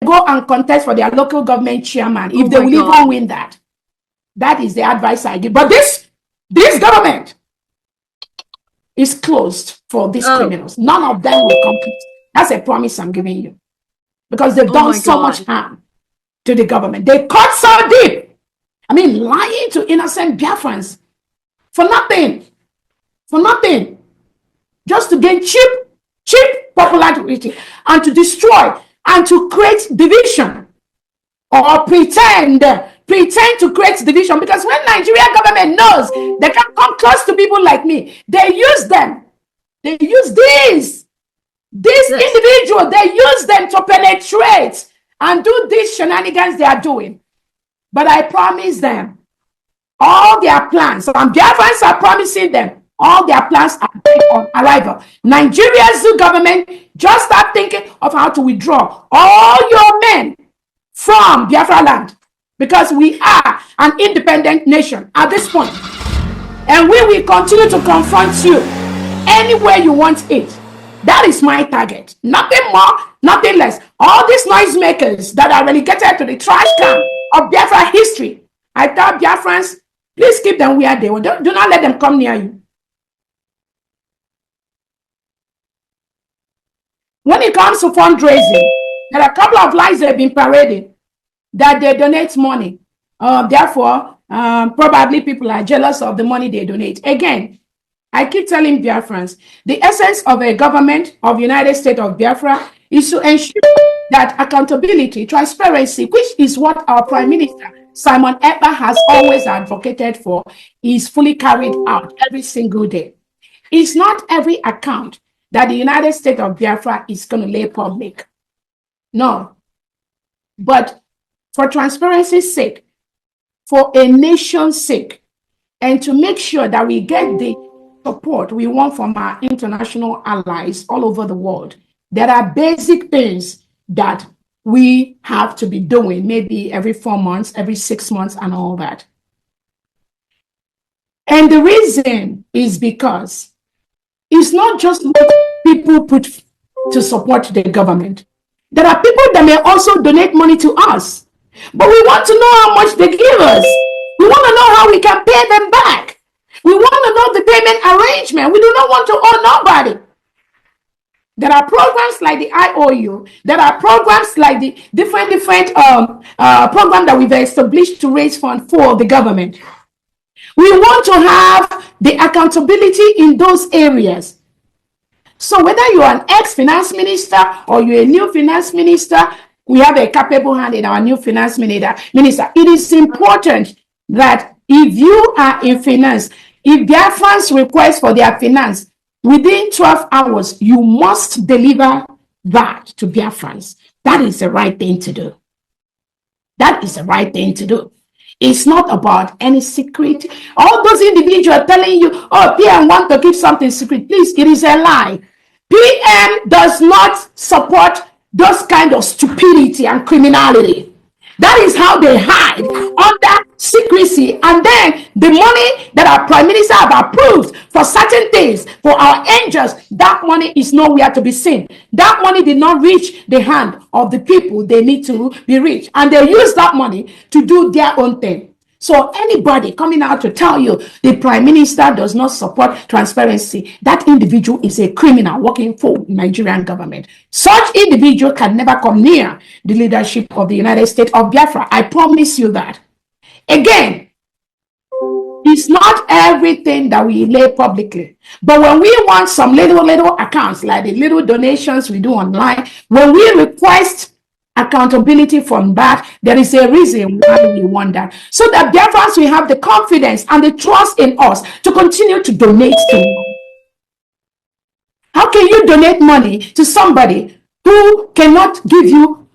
go and contest for their local government chairman if they will even win that. That is the advice I give. But this government is closed for these criminals. None of them will compete. That's a promise I'm giving you. Because they've done so much harm to the government. They cut so deep. I mean, lying to innocent Biafrans for nothing. For nothing. Just to gain cheap popularity and to destroy and to create division or pretend to create division. Because when Nigerian government knows they can come close to people like me, they use them. They use these individuals. They use them to penetrate and do these shenanigans they are doing. But I promise them all their plans, and Biafrans are promising them all their plans are on arrival. Nigeria's government just start thinking of how to withdraw all your men from Biafra land, because we are an independent nation at this point. And we will continue to confront you anywhere you want it. That is my target. Nothing more, nothing less. All these noisemakers that are relegated to the trash can of Biafra history, I tell Biafrans, please keep them where they were. Do not let them come near you. When it comes to fundraising, there are a couple of lies that have been paraded that they donate money. Therefore, probably people are jealous of the money they donate. Again, I keep telling Biafrans, the essence of a government of United States of Biafra is to ensure that accountability, transparency, which is what our Prime Minister, Simon Ekpa, has always advocated for, is fully carried out every single day. It's not every account that the United States of Biafra is going to lay public. No. But for transparency's sake, for a nation's sake, and to make sure that we get the support we want from our international allies all over the world, there are basic things that we have to be doing, maybe every 4 months, every 6 months, and all that. And the reason is because it's not just what people put to support the government. There are people that may also donate money to us, but we want to know how much they give us. We want to know how we can pay them back. We want to know the payment arrangement. We do not want to owe nobody. There are programs like the IOU. There are programs like the different programs that we've established to raise funds for the government. We want to have the accountability in those areas. So whether you're an ex-finance minister or you're a new finance minister, we have a capable hand in our new finance minister. It is important that if you are in finance, if Biafrans request for their finance, within 12 hours, you must deliver that to Biafrans. That is the right thing to do. That is the right thing to do. It's not about any secret. All those individuals telling you, oh, PM want to keep something secret. Please, it is a lie. PM does not support those kind of stupidity and criminality. That is how they hide under secrecy. And then the money that our Prime Minister have approved for certain things, for our angels, that money is nowhere to be seen. That money did not reach the hand of the people they need to be reached. And they use that money to do their own thing. So anybody coming out to tell you the Prime Minister does not support transparency, that individual is a criminal working for the Nigerian government. Such individual can never come near the leadership of the United States of Biafra. I promise you that. Again, it's not everything that we lay publicly. But when we want some little accounts, like the little donations we do online, when we request accountability from that, there is a reason why we want that. So that Biafrans will have the confidence and the trust in us to continue to donate to them. How can you donate money to somebody who cannot give you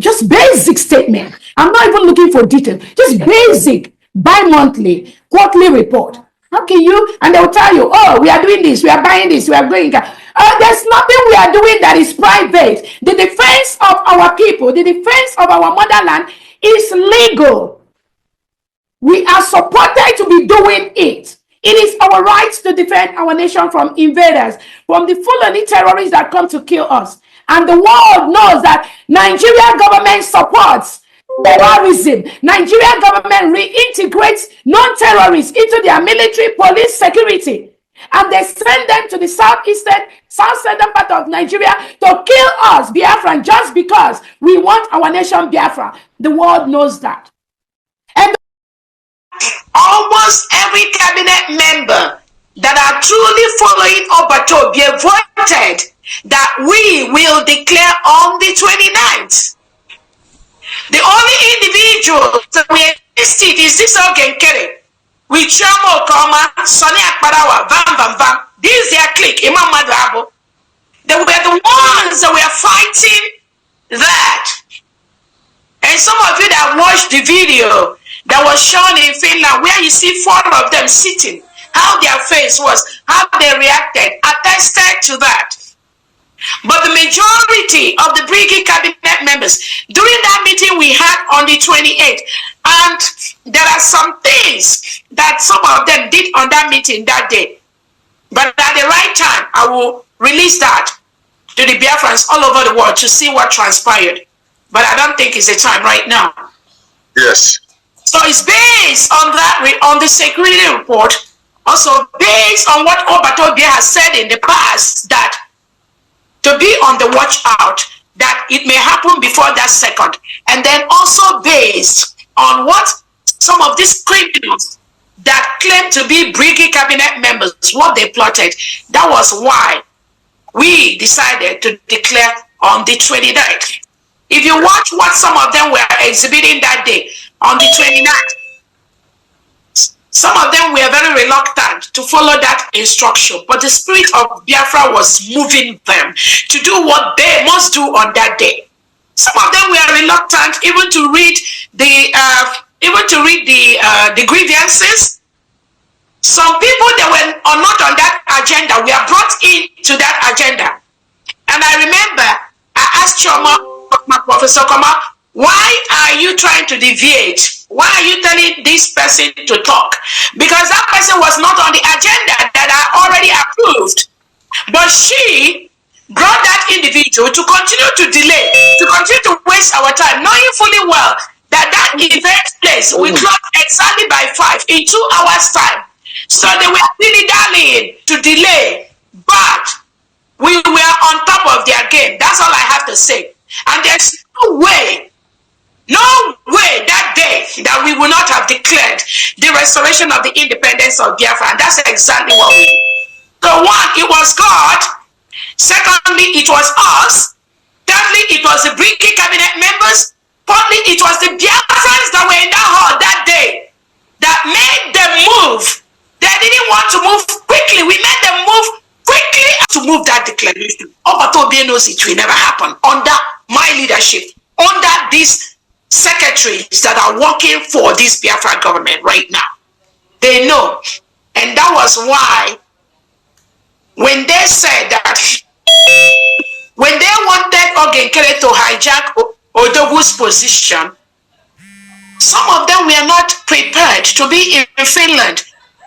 just basic statement? I'm not even looking for detail, just basic bi-monthly, quarterly report. How can you? And they'll tell you, oh, we are doing this, we are buying this, we are going. There's nothing we are doing that is private. The defense of our people, the defense of our motherland is legal. We are supported to be doing it. It is our right to defend our nation from invaders, from the Fulani terrorists that come to kill us. And the world knows that Nigerian government supports terrorism. Nigerian government reintegrates non-terrorists into their military, police, security. And they send them to the south southern part of Nigeria to kill us, Biafran, just because we want our nation Biafra. The world knows that. And almost every cabinet member that are truly following Obatobie voted that we will declare on the 29th. The only individual that we existed is this Oge Nkere. With Chamo Koma, Sonny AKPARAWA, Vam. This is their clique, Imam Madrabo. They were the ones that were fighting that. And some of you that watched the video that was shown in Finland, where you see 4 of them sitting, how their face was, how they reacted, attested to that. But the majority of the Brigade cabinet members, during that meeting we had on the 28th, and there are some things that some of them did on that meeting that day. But at the right time, I will release that to the Biafrans all over the world to see what transpired. But I don't think it's the time right now. Yes. So it's based on that, on the security report, also based on what Obatobie has said in the past, that to be on the watch out, that it may happen before that second. And then also based on what some of these criminals that claim to be Brigade cabinet members, what they plotted. That was why we decided to declare on the 29th. If you watch what some of them were exhibiting that day, on the 29th, some of them were very reluctant to follow that instruction, but the spirit of Biafra was moving them to do what they must do on that day. Some of them were reluctant even to read the grievances. Some people that were not on that agenda were brought into that agenda. And I remember I asked Professor Koma, why are you trying to deviate? Why are you telling this person to talk? Because that person was not on the agenda that I already approved. But she brought that individual to continue to delay, to continue to waste our time, knowing fully well that that event place will close exactly by 5 in 2 hours time. So they were dilly-dallying to delay, but we were on top of their game. That's all I have to say. And there's no way that day that we will not have declared the restoration of the independence of Biafra. And that's exactly what we did. So 1, it was God. Secondly, it was us. Thirdly, it was the Brigade cabinet members. Fourthly, it was the Biafrans that were in that hall that day that made them move. They didn't want to move quickly. We made them move quickly to move that declaration. Obatobie knows it will never happen under my leadership, under these secretaries that are working for this Biafra government right now. They know. And that was why when they said that, when they wanted Oge Nkere to hijack Odogu's position, some of them were not prepared to be in Finland.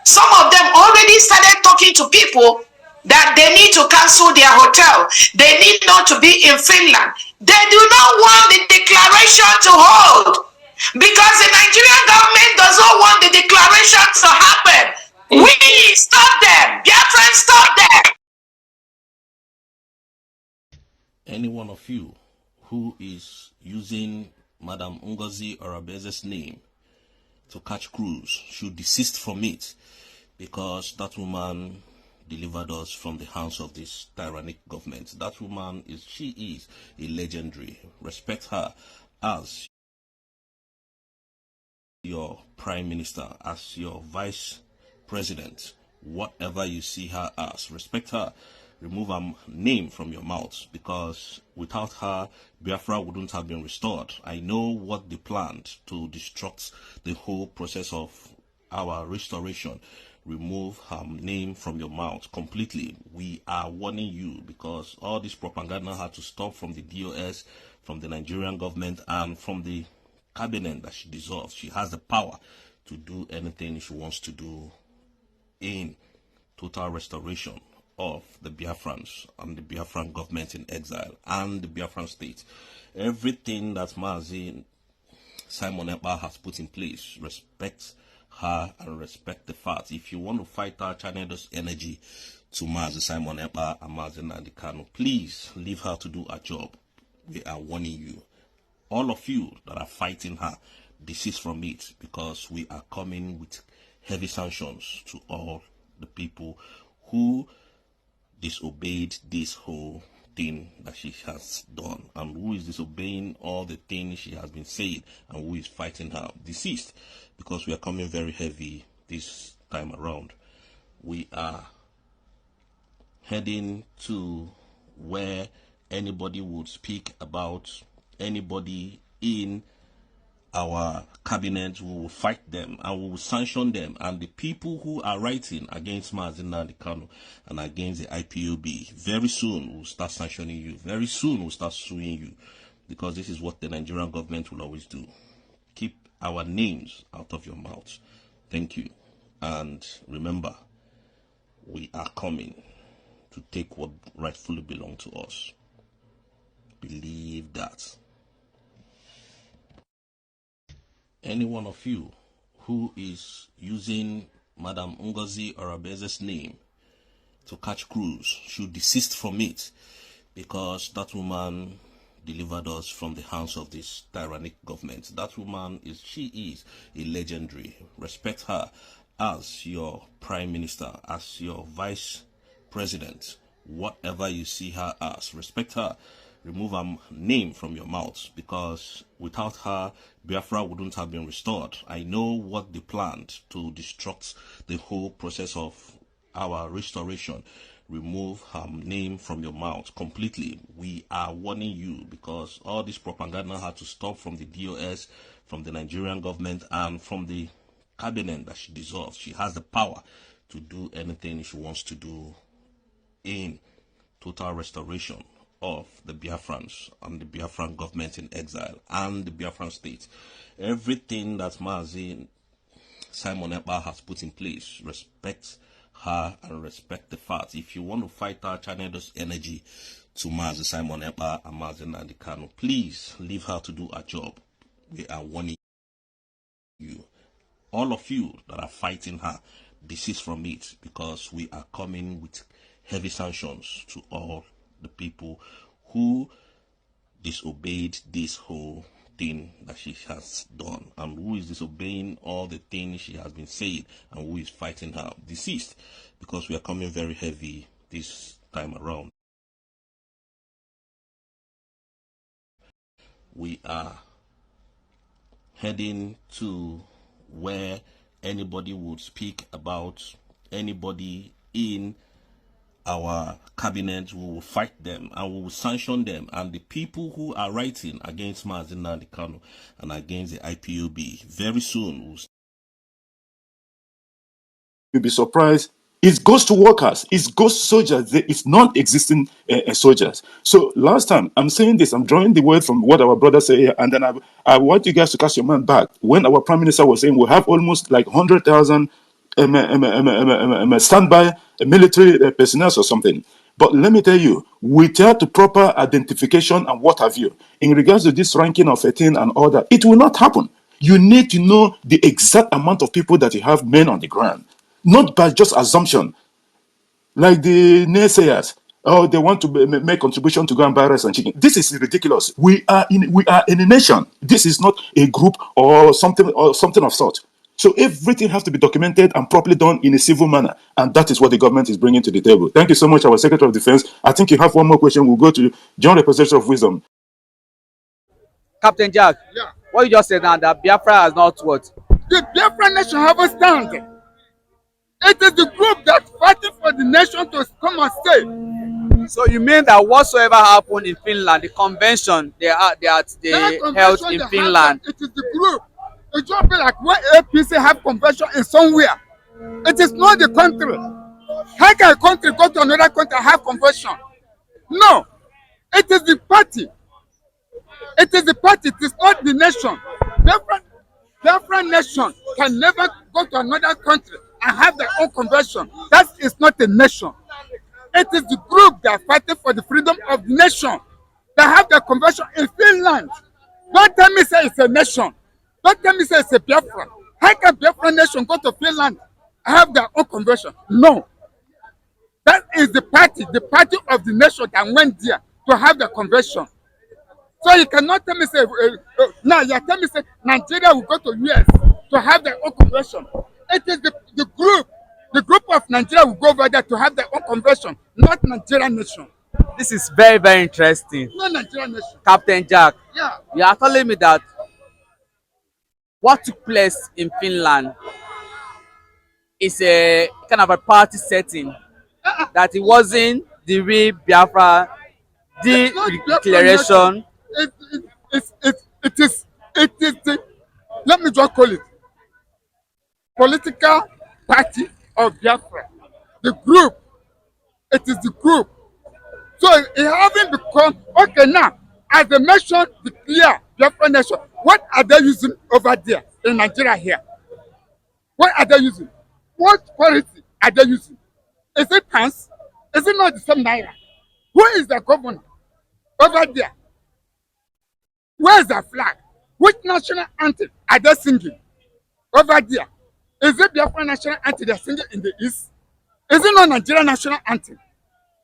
Some of them already started talking to people that they need to cancel their hotel. They need not to be in Finland. They do not want the declaration to hold because the Nigerian government does not want the declaration to happen. We stop them. Biafran, stop them. Any one of you who is using Madam Ngozi Orabueze's name to catch cruise should desist from it, because that woman delivered us from the hands of this tyrannic government. That woman she is a legendary. Respect her as your prime minister, as your vice president, whatever you see her as. Respect her. Remove her name from your mouth, because without her, Biafra wouldn't have been restored. I know what they planned to destruct the whole process of our restoration. Remove her name from your mouth completely. We are warning you, because all this propaganda had to stop from the DOS, from the Nigerian government, and from the cabinet that she dissolved. She has the power to do anything she wants to do in total restoration of the Biafrans and the Biafran government in exile and the Biafran state. Everything that Mazi Simon Ekpa has put in place, respect her and respect the fact. If you want to fight her, channel those energy to Mazi Simon Ekpa and Mazi Nnamdi Kanu. Please leave her to do her job. We are warning you. All of you that are fighting her, desist from it, because we are coming with heavy sanctions to all the people who disobeyed this whole thing that she has done, and who is disobeying all the things she has been saying, and who is fighting her. Desist, because we are coming very heavy this time around. We are heading to where anybody would speak about anybody in our cabinet, we will fight them and we will sanction them. And the people who are writing against Mazi Nnamdi Kanu and against the IPOB, very soon we'll start sanctioning you. Very soon we'll start suing you, because this is what the Nigerian government will always do. Keep our names out of your mouth. Thank you. And remember, we are coming to take what rightfully belongs to us. Believe that. Any one of you who is using Madam Ngozi Orabueze's name to catch cruise should desist from it, because that woman delivered us from the hands of this tyrannic government. That woman she is a legendary. Respect her as your prime minister, as your vice president, whatever you see her as. Respect her. Remove her name from your mouth, because without her, Biafra wouldn't have been restored. I know what they planned to destruct the whole process of our restoration. Remove her name from your mouth completely. We are warning you, because all this propaganda had to stop from the DOS, from the Nigerian government, and from the cabinet that she dissolved. She has the power to do anything she wants to do in total restoration of the Biafrans and the Biafran government in exile and the Biafran state. Everything that Mazi Simon Ekpa has put in place, respect her and respect the fact. If you want to fight her, channel those energy to Mazi Simon Ekpa and Mazi Nnamdi Kanu. Please leave her to do her job. We are warning you. All of you that are fighting her, desist from it, because we are coming with heavy sanctions to all the people who disobeyed this whole thing that she has done, and who is disobeying all the things she has been saying, and who is fighting her. Desist, because we are coming very heavy this time around. We are heading to where anybody would speak about anybody in our cabinet, we will fight them and we will sanction them. And the people who are writing against Mazi Nnamdi Kanu and against the IPOB, very soon you'll be surprised. It goes to workers, it goes to soldiers, it's non-existing soldiers. So last time, I'm saying this, I'm drawing the word from what our brother said here, and then I want you guys to cast your mind back. When our prime minister was saying we have almost like 100,000 standby military personnel or something. But let me tell you, without the proper identification and what have you, in regards to this ranking of 18 and all that, it will not happen. You need to know the exact amount of people that you have men on the ground, not by just assumption. Like the naysayers, oh, they want to make contribution to go and buy rice and chicken. This is ridiculous. We are in a nation. This is not a group or something of sort. So everything has to be documented and properly done in a civil manner. And that is what the government is bringing to the table. Thank you so much, our Secretary of Defense. I think you have one more question. We'll go to John, representative of Wisdom. Captain Jack, what you just said now, that Biafra has not what? The Biafran nation have a stand. It is the group that fighting for the nation to come and stay. So you mean that whatsoever happened in Finland, the convention they held in Finland, it is the group. It just be like when APC have convention in somewhere. It is not the country. How can a country go to another country and have convention? No. It is the party. It is the party. It is not the nation. Biafran nation can never go to another country and have their own convention. That is not a nation. It is the group that are fighting for the freedom of the nation that have the convention in Finland. Don't tell me say it's a nation. Don't tell me say it's a Biafran. How can Biafran nation go to Finland and have their own convention? No. That is the party of the nation that went there to have the convention. So you cannot tell me say now you are telling me say Nigeria will go to US to have their own convention. It is the group of Nigeria will go over there to have their own convention, not Nigerian nation. This is very, very interesting. Not Nigerian nation. Captain Jack, Yeah. you are telling me that what took place in Finland is a kind of a party setting, that it wasn't the real Biafra It's not Biafran declaration. nation. It is the, let me just call it, political party of Biafra. The group. It is the group. So it haven't become okay now. As the nation declare Biafra nation, what are they using over there in Nigeria here? What are they using? What currency are they using? Is it pounds? Is it not the same naira? Who is the governor over there? Where is the flag? Which national anthem are they singing over there? Is it Biafra national anthem they're singing in the east? Is it not Nigerian national anthem?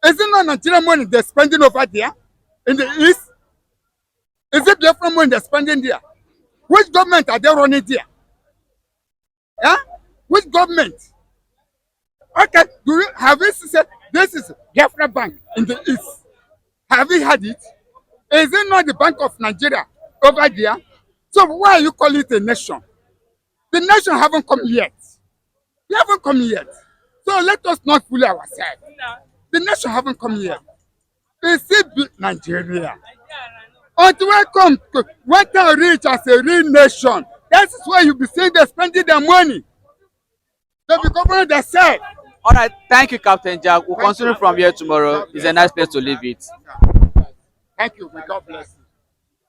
Is it not Nigerian money they're spending over there in the east? Is it Biafra money they're spending there? Which government are they running there? Yeah? Which government? Okay, have you said this is Biafra Bank in the east? Have you had it? Is it not the Bank of Nigeria over there? So why you call it a nation? The nation haven't come yet. They haven't come yet. So let us not fool ourselves. The nation haven't come yet. They still be Nigeria. Until we come to when they reach as a real nation, that is why you be seeing them spending their money. They be governing themselves. All right, thank you, Captain Jack. We'll continue from here tomorrow. It's a nice place to leave it. Thank you. May God bless you.